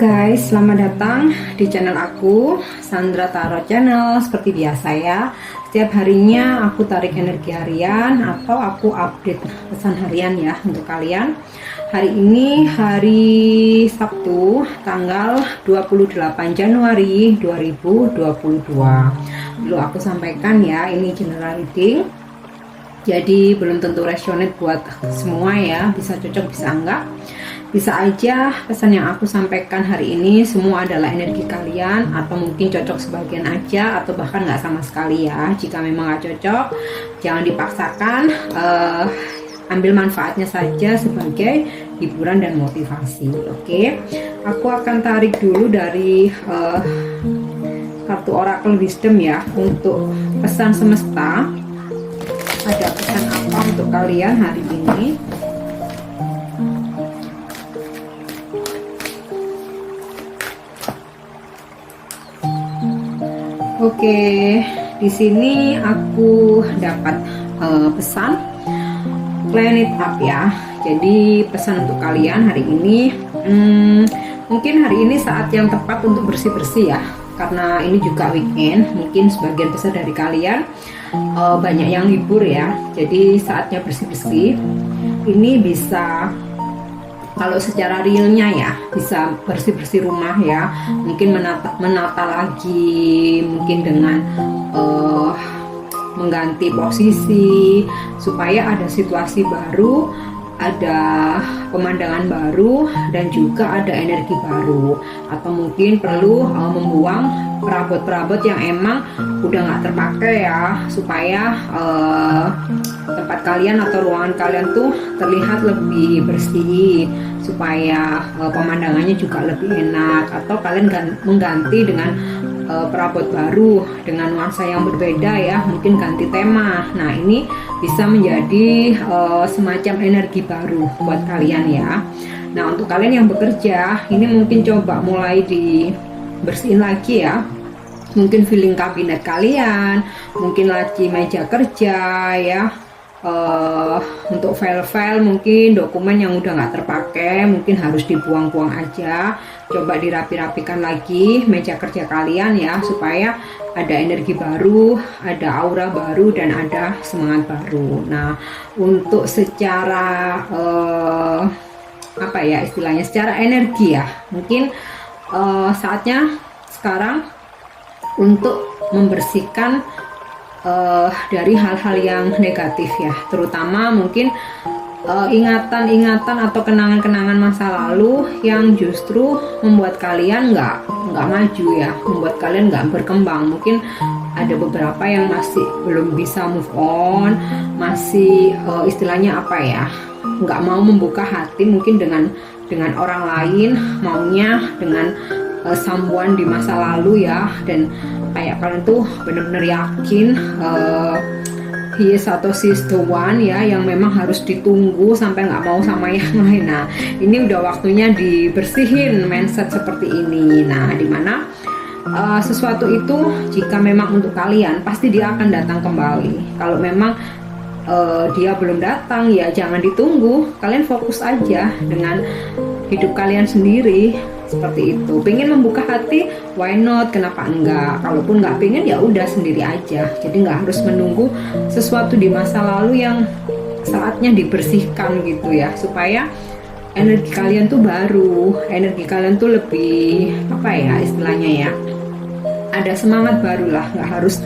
guys, selamat datang di channel aku, Sandra Tarot Channel. Seperti biasa ya, setiap harinya aku tarik energi harian atau aku update pesan harian ya untuk kalian. Hari ini hari Sabtu, tanggal 28 Januari 2022. Dulu aku sampaikan ya, ini general reading. Jadi belum tentu resonate buat semua ya, bisa cocok bisa enggak. Bisa aja pesan yang aku sampaikan hari ini semua adalah energi kalian, atau mungkin cocok sebagian aja, atau bahkan nggak sama sekali ya. Jika memang nggak cocok, jangan dipaksakan, ambil manfaatnya saja sebagai hiburan dan motivasi. Oke, aku akan tarik dulu dari kartu Oracle Wisdom ya, untuk pesan semesta. Ada pesan apa untuk kalian hari ini? Oke, di sini aku dapat pesan Clean It Up ya. Jadi pesan untuk kalian hari ini, mungkin hari ini saat yang tepat untuk bersih-bersih ya. Karena ini juga weekend, mungkin sebagian besar dari kalian banyak yang libur ya. Jadi saatnya bersih-bersih. Ini bisa, kalau secara realnya ya, bisa bersih-bersih rumah ya, mungkin menata lagi, mungkin dengan mengganti posisi supaya ada situasi baru, ada pemandangan baru, dan juga ada energi baru. Atau mungkin perlu membuang perabot-perabot yang emang udah nggak terpakai ya, supaya tempat kalian atau ruangan kalian tuh terlihat lebih bersih, supaya pemandangannya juga lebih enak. Atau kalian mengganti dengan perabot baru dengan nuansa yang berbeda ya, mungkin ganti tema. Nah, ini bisa menjadi semacam energi baru buat kalian ya. Nah, untuk kalian yang bekerja, ini mungkin coba mulai dibersihin lagi ya. Mungkin filling kabinet kalian, mungkin lagi meja kerja ya. Untuk file-file, mungkin dokumen yang udah nggak terpakai, mungkin harus dibuang-buang aja. Coba dirapi-rapikan lagi meja kerja kalian ya, supaya ada energi baru, ada aura baru, dan ada semangat baru. Nah, untuk secara apa ya istilahnya, secara energi ya, mungkin saatnya sekarang untuk membersihkan dari hal-hal yang negatif ya, terutama mungkin ingatan-ingatan atau kenangan-kenangan masa lalu yang justru membuat kalian nggak maju ya, membuat kalian nggak berkembang. Mungkin ada beberapa yang masih belum bisa move on, masih istilahnya apa ya, nggak mau membuka hati mungkin dengan orang lain, maunya dengan someone di masa lalu ya. Dan kayak kalian tuh bener-bener yakin he is atau she is the one ya, yang memang harus ditunggu sampai nggak mau sama yang lain. Nah, ini udah waktunya dibersihin mindset seperti ini. Nah, dimana sesuatu itu jika memang untuk kalian, pasti dia akan datang kembali. Kalau memang dia belum datang ya, jangan ditunggu, kalian fokus aja dengan hidup kalian sendiri. Seperti itu. Pengen membuka hati, why not? Kenapa enggak? Kalaupun nggak pengen ya udah, sendiri aja. Jadi nggak harus menunggu sesuatu di masa lalu yang saatnya dibersihkan gitu ya, supaya energi kalian tuh baru, energi kalian tuh lebih apa ya istilahnya ya, ada semangat baru lah, nggak harus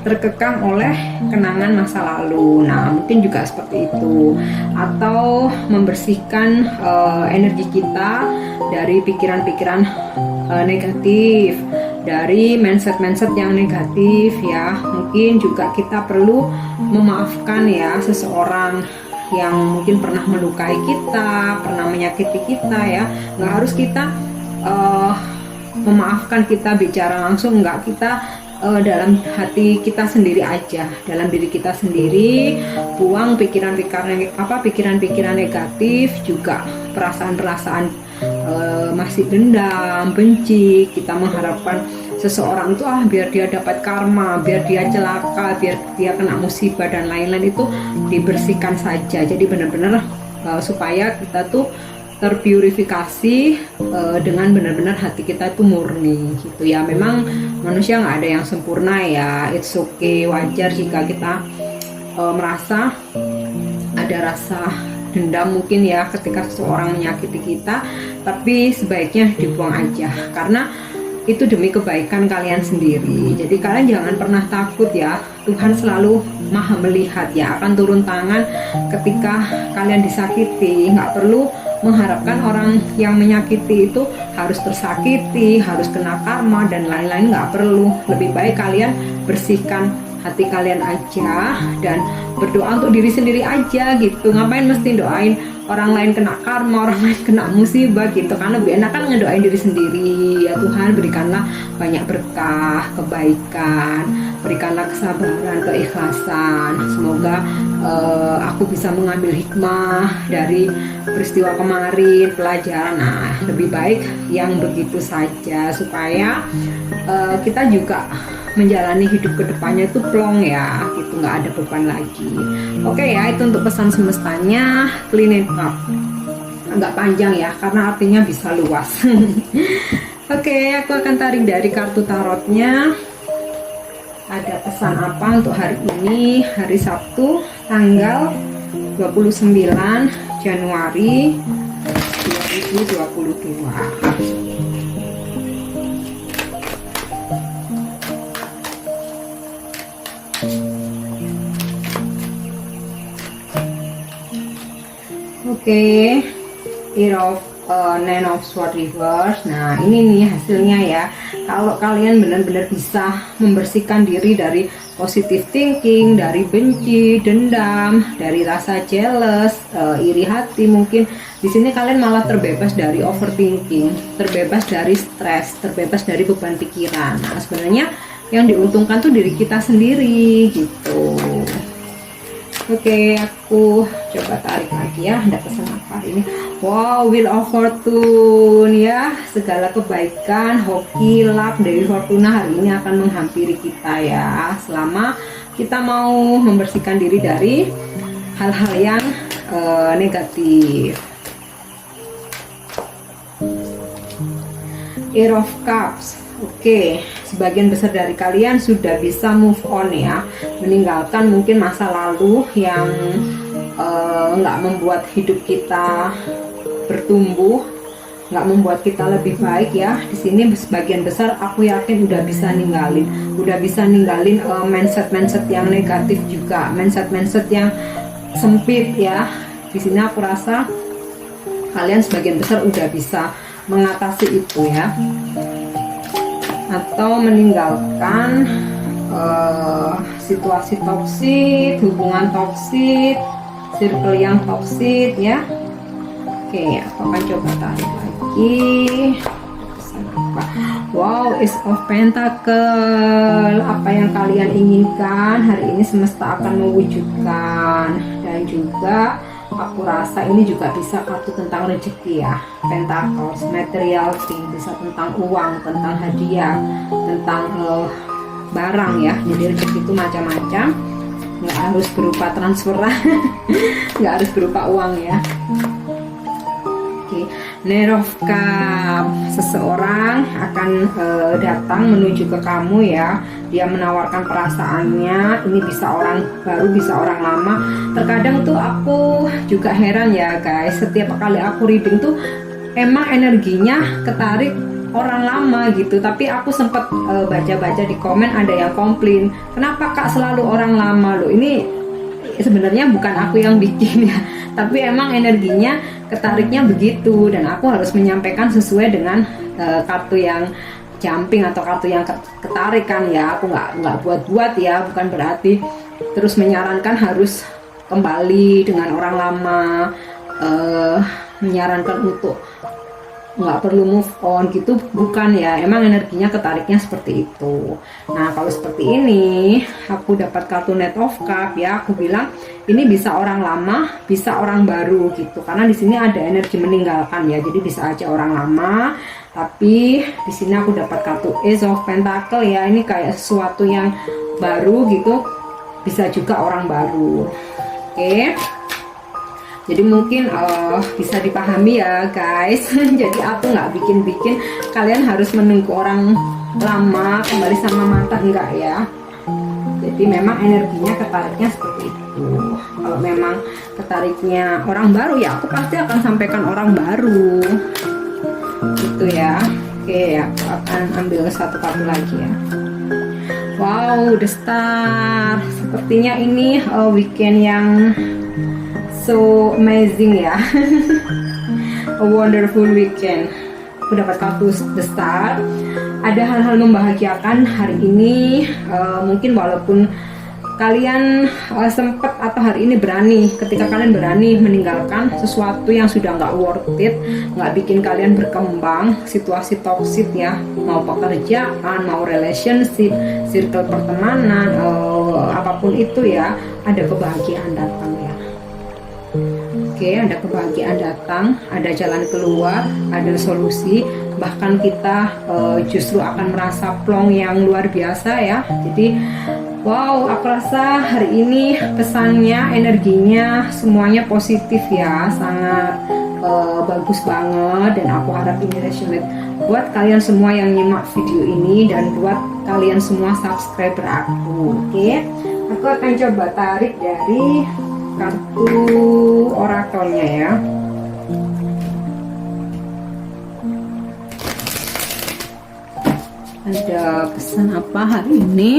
terkekang oleh kenangan masa lalu. Nah, mungkin juga seperti itu. Atau membersihkan energi kita dari pikiran-pikiran negatif, dari mindset-mindset yang negatif ya. Mungkin juga kita perlu memaafkan ya seseorang yang mungkin pernah melukai kita, pernah menyakiti kita ya. Nggak harus kita memaafkan, kita bicara langsung, enggak, kita dalam hati kita sendiri aja, dalam diri kita sendiri, buang pikiran-pikiran negatif, juga perasaan-perasaan masih dendam, benci. Kita mengharapkan seseorang itu biar dia dapat karma, biar dia celaka, biar dia kena musibah dan lain-lain, itu dibersihkan saja. Jadi benar-benar supaya kita tuh terpurifikasi dengan benar-benar hati kita itu murni gitu ya. Memang manusia nggak ada yang sempurna ya, it's okay, wajar jika kita merasa ada rasa dendam mungkin ya ketika seseorang menyakiti kita, tapi sebaiknya dibuang aja karena itu demi kebaikan kalian sendiri. Jadi kalian jangan pernah takut ya, Tuhan selalu maha melihat ya, akan turun tangan ketika kalian disakiti. Nggak perlu mengharapkan orang yang menyakiti itu harus tersakiti, harus kena karma dan lain-lain, nggak perlu. Lebih baik kalian bersihkan hati kalian aja dan berdoa untuk diri sendiri aja gitu. Ngapain mesti doain orang lain kena karma, orang lain kena musibah gitu, karena lebih enak kan ngedoain diri sendiri. Ya Tuhan, berikanlah banyak berkah, kebaikan, berikanlah kesabaran, keikhlasan. Semoga aku bisa mengambil hikmah dari peristiwa kemarin, pelajaran. Nah, lebih baik yang begitu saja supaya kita juga menjalani hidup kedepannya itu plong ya gitu, nggak ada beban lagi. Oke ya, itu untuk pesan semestanya. Clean it up, agak panjang ya karena artinya bisa luas. Oke, aku akan tarik dari kartu tarotnya. Ada pesan apa untuk hari ini, hari Sabtu tanggal 29 Januari 2022. Oke, Eight of Nine of Swords reverse. Nah, ini nih hasilnya ya. Kalau kalian benar-benar bisa membersihkan diri dari positive thinking, dari benci, dendam, dari rasa jealous, iri hati, mungkin di sini kalian malah terbebas dari overthinking, terbebas dari stres, terbebas dari beban pikiran. Nah, sebenarnya yang diuntungkan tuh diri kita sendiri gitu. Oke, aku coba tarik lagi ya, ada pesan apa ini. Wow, Wheel of Fortune ya, segala kebaikan, hoki, luck, Dewi Fortuna hari ini akan menghampiri kita ya, selama kita mau membersihkan diri dari hal-hal yang negatif. Eight of Cups. Oke, sebagian besar dari kalian sudah bisa move on ya, meninggalkan mungkin masa lalu yang nggak membuat hidup kita bertumbuh, nggak membuat kita lebih baik ya. Di sini sebagian besar aku yakin udah bisa ninggalin mindset yang negatif juga, mindset yang sempit ya. Di sini aku rasa kalian sebagian besar udah bisa mengatasi itu ya, atau meninggalkan situasi toksik, hubungan toksik, circle yang toksik ya. Oke, aku akan coba tarik lagi. Wow, Ace of Pentacle. Apa yang kalian inginkan hari ini semesta akan mewujudkan. Dan juga aku rasa ini juga bisa kartu tentang rezeki ya. Pentacles, material thing, bisa tentang uang, tentang hadiah, tentang barang ya. Jadi rezeki itu macam-macam, nggak harus berupa transferan, nggak harus berupa uang ya. Oke, Knight of Cups, seseorang akan datang menuju ke kamu ya. Dia menawarkan perasaannya. Ini bisa orang baru, bisa orang lama. Terkadang tuh aku juga heran ya guys, setiap kali aku reading tuh emang energinya ketarik orang lama gitu. Tapi aku sempat baca-baca di komen ada yang komplain, kenapa kak selalu orang lama loh. Ini sebenarnya bukan aku yang bikin ya, tapi emang energinya ketariknya begitu, dan aku harus menyampaikan sesuai dengan kartu yang jumping atau kartu yang ketarik kan ya. Aku nggak buat-buat ya, bukan berarti terus menyarankan harus kembali dengan orang lama, menyarankan untuk nggak perlu move on gitu, bukan ya. Emang energinya ketariknya seperti itu. Nah, kalau seperti ini aku dapat kartu Knight of Cups ya, aku bilang ini bisa orang lama, bisa orang baru gitu, karena di sini ada energi meninggalkan ya. Jadi bisa aja orang lama, tapi di sini aku dapat kartu Ace of Pentacle ya, ini kayak sesuatu yang baru gitu, bisa juga orang baru. Oke. Jadi mungkin bisa dipahami ya guys. Jadi aku nggak bikin kalian harus menunggu orang lama kembali sama mantan, enggak ya. Jadi memang energinya ketariknya seperti itu. Kalau memang ketariknya orang baru ya aku pasti akan sampaikan orang baru gitu ya. Oke, aku akan ambil satu kartu lagi ya. Wow, The Star. Sepertinya ini weekend yang so amazing ya. A wonderful weekend. Aku dapat kartu The Star. Ada hal-hal membahagiakan hari ini. Mungkin walaupun kalian sempat atau hari ini berani, ketika kalian berani meninggalkan sesuatu yang sudah nggak worth it, nggak bikin kalian berkembang, situasi toksik ya, mau pekerjaan, mau relationship, circle pertemanan, apapun itu ya, ada kebahagiaan datang ya. Oke, ada kebahagiaan datang, ada jalan keluar, ada solusi, bahkan kita justru akan merasa plong yang luar biasa ya. Jadi wow, aku rasa hari ini pesannya, energinya semuanya positif ya, sangat bagus banget, dan aku harap ini resonate buat kalian semua yang nyimak video ini dan buat kalian semua subscriber aku. Oke, aku akan coba tarik dari kartu orakelnya ya. Ada pesan apa hari ini?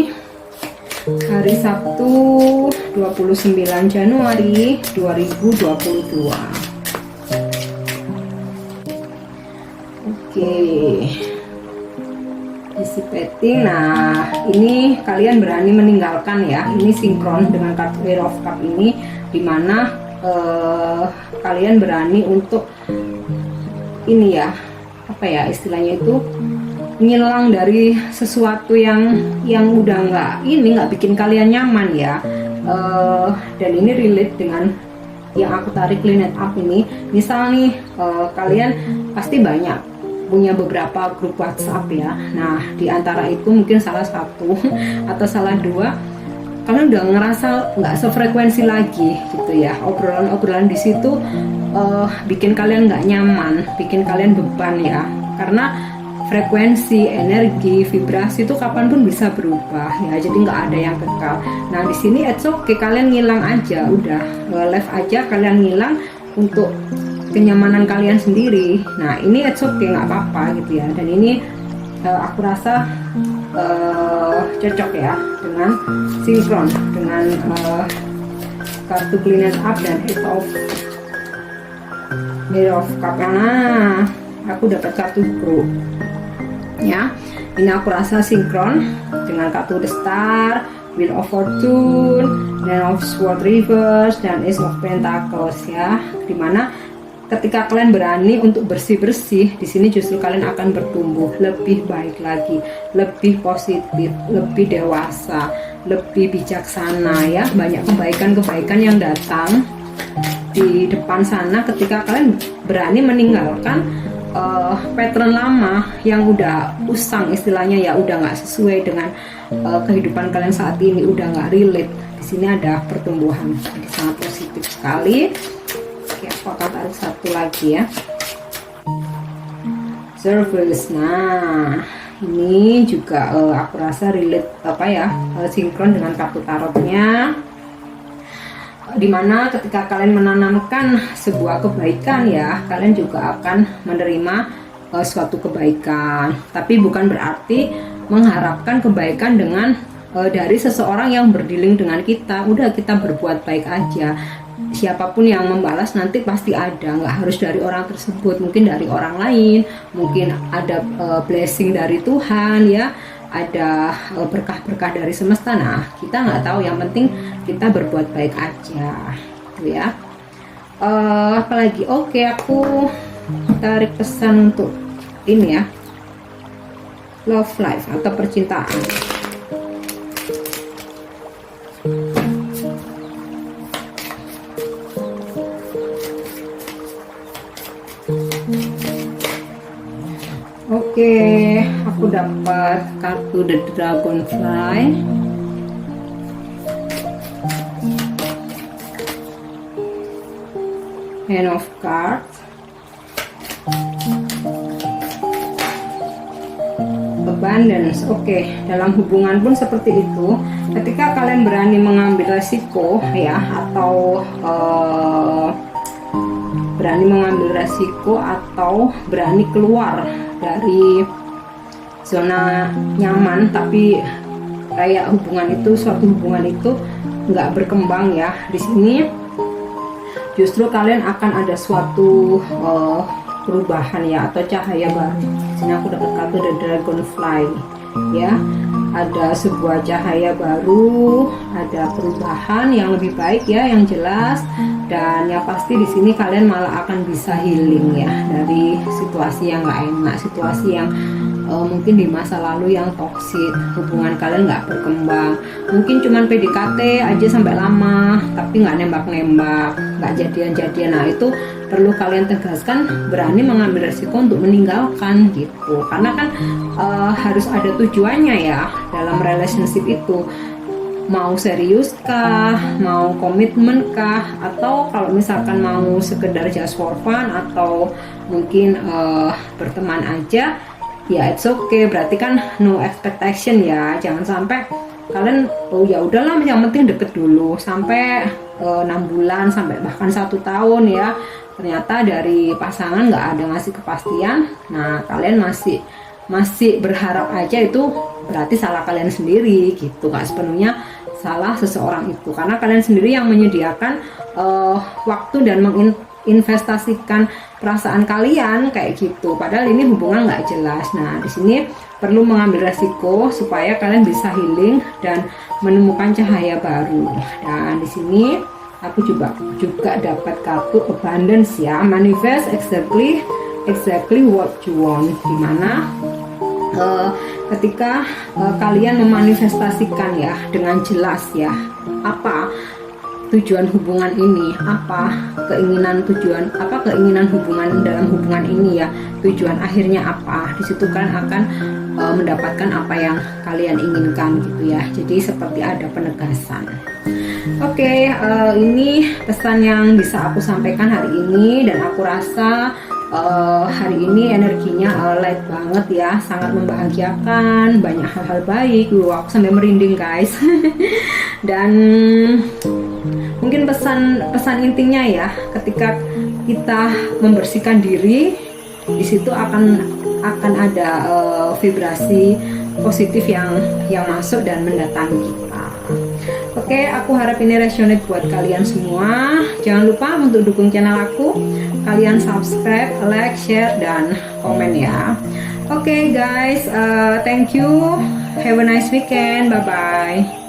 Hari Sabtu 29 Januari 2022. Oke, dissipating. Nah, ini kalian berani meninggalkan ya. Ini sinkron dengan kartu Ace of Cups ini, dimana kalian berani untuk ini ya, apa ya istilahnya itu, ngilang dari sesuatu yang udah nggak bikin kalian nyaman ya. Dan ini relate dengan yang aku tarik line up ini. Misal nih kalian pasti banyak punya beberapa grup WhatsApp ya. Nah, di antara itu mungkin salah satu atau salah dua kalian udah ngerasa nggak sefrekuensi lagi gitu ya. Obrolan di situ bikin kalian nggak nyaman, bikin kalian beban ya, karena frekuensi, energi, vibrasi itu kapanpun bisa berubah ya. Jadi nggak ada yang kekal. Nah, di sini it's okay, kalian ngilang aja, udah live aja, kalian ngilang untuk kenyamanan kalian sendiri. Nah, ini it's okay, nggak apa-apa gitu ya. Dan ini aku rasa cocok ya dengan sinkron dengan kartu Clean Up dan Ace of Cups. Nah, aku dapat kartu Crow ya. Ini aku rasa sinkron dengan kartu The Star, Wheel of Fortune, Nine of Swords Reverse, dan Ace of Pentacles ya. Dimana ketika kalian berani untuk bersih-bersih, di sini justru kalian akan bertumbuh lebih baik lagi, lebih positif, lebih dewasa, lebih bijaksana ya. Banyak kebaikan-kebaikan yang datang di depan sana ketika kalian berani meninggalkan pattern lama yang udah usang istilahnya ya, udah nggak sesuai dengan kehidupan kalian saat ini, udah nggak relate. Di sini ada pertumbuhan, jadi sangat positif sekali. Oke, aku akan tarik satu lagi ya. Service. Nah, ini juga aku rasa relate apa ya, sinkron dengan kartu tarotnya. Dimana ketika kalian menanamkan sebuah kebaikan ya, kalian juga akan menerima suatu kebaikan. Tapi bukan berarti mengharapkan kebaikan dengan dari seseorang yang berdealing dengan kita. Udah, kita berbuat baik aja. Siapapun yang membalas nanti pasti ada, nggak harus dari orang tersebut, mungkin dari orang lain, mungkin ada blessing dari Tuhan ya, ada berkah-berkah dari semesta. Nah, kita nggak tahu, yang penting kita berbuat baik aja gitu ya. Apalagi, oke, aku tarik pesan untuk ini ya, love life atau percintaan. Oke, aku dapat kartu The Dragonfly. Hand of Cards, Abundance. Oke, dalam hubungan pun seperti itu. Ketika kalian berani mengambil resiko ya, atau berani mengambil resiko atau berani keluar dari zona nyaman, tapi kayak suatu hubungan itu nggak berkembang ya. Di sini justru kalian akan ada suatu perubahan ya, atau cahaya baru. Di sini aku dapat kartu The Dragonfly ya. Ada sebuah cahaya baru, ada perubahan yang lebih baik ya, yang jelas. Dan yang pasti di sini kalian malah akan bisa healing ya dari situasi yang nggak enak, situasi yang mungkin di masa lalu yang toksik, hubungan kalian nggak berkembang, mungkin cuman PDKT aja sampai lama tapi nggak nembak-nembak, nggak jadian-jadian. Nah itu perlu kalian tegaskan, berani mengambil resiko untuk meninggalkan gitu, karena kan harus ada tujuannya ya dalam relationship itu. Mau serius kah, mau komitmen kah, atau kalau misalkan mau sekedar just for fun atau mungkin berteman aja, ya it's okay, berarti kan no expectation ya. Jangan sampai kalian ya udahlah yang penting deket dulu sampai 6 bulan sampai bahkan 1 tahun ya, ternyata dari pasangan nggak ada ngasih kepastian. Nah kalian masih berharap aja, itu berarti salah kalian sendiri gitu, nggak sepenuhnya salah seseorang itu, karena kalian sendiri yang menyediakan waktu dan menginvestasikan perasaan kalian kayak gitu, padahal ini hubungan nggak jelas. Nah di sini perlu mengambil resiko supaya kalian bisa healing dan menemukan cahaya baru. Dan di sini aku juga dapat kartu Abundance ya, manifest exactly what you want, dimana ketika kalian memanifestasikan ya dengan jelas ya, apa tujuan hubungan ini, apa keinginan hubungan dalam hubungan ini ya, tujuan akhirnya apa, di situ kan akan mendapatkan apa yang kalian inginkan gitu ya. Jadi seperti ada penegasan. Oke, ini pesan yang bisa aku sampaikan hari ini, dan aku rasa hari ini energinya light banget ya, sangat membahagiakan, banyak hal-hal baik. Aku sampai merinding guys. Dan mungkin pesan intinya ya, ketika kita membersihkan diri, di situ akan ada vibrasi positif yang masuk dan mendatangi kita. Oke, aku harap ini resonate buat kalian semua. Jangan lupa untuk dukung channel aku. Kalian subscribe, like, share, dan komen ya. Oke guys, thank you. Have a nice weekend. Bye-bye.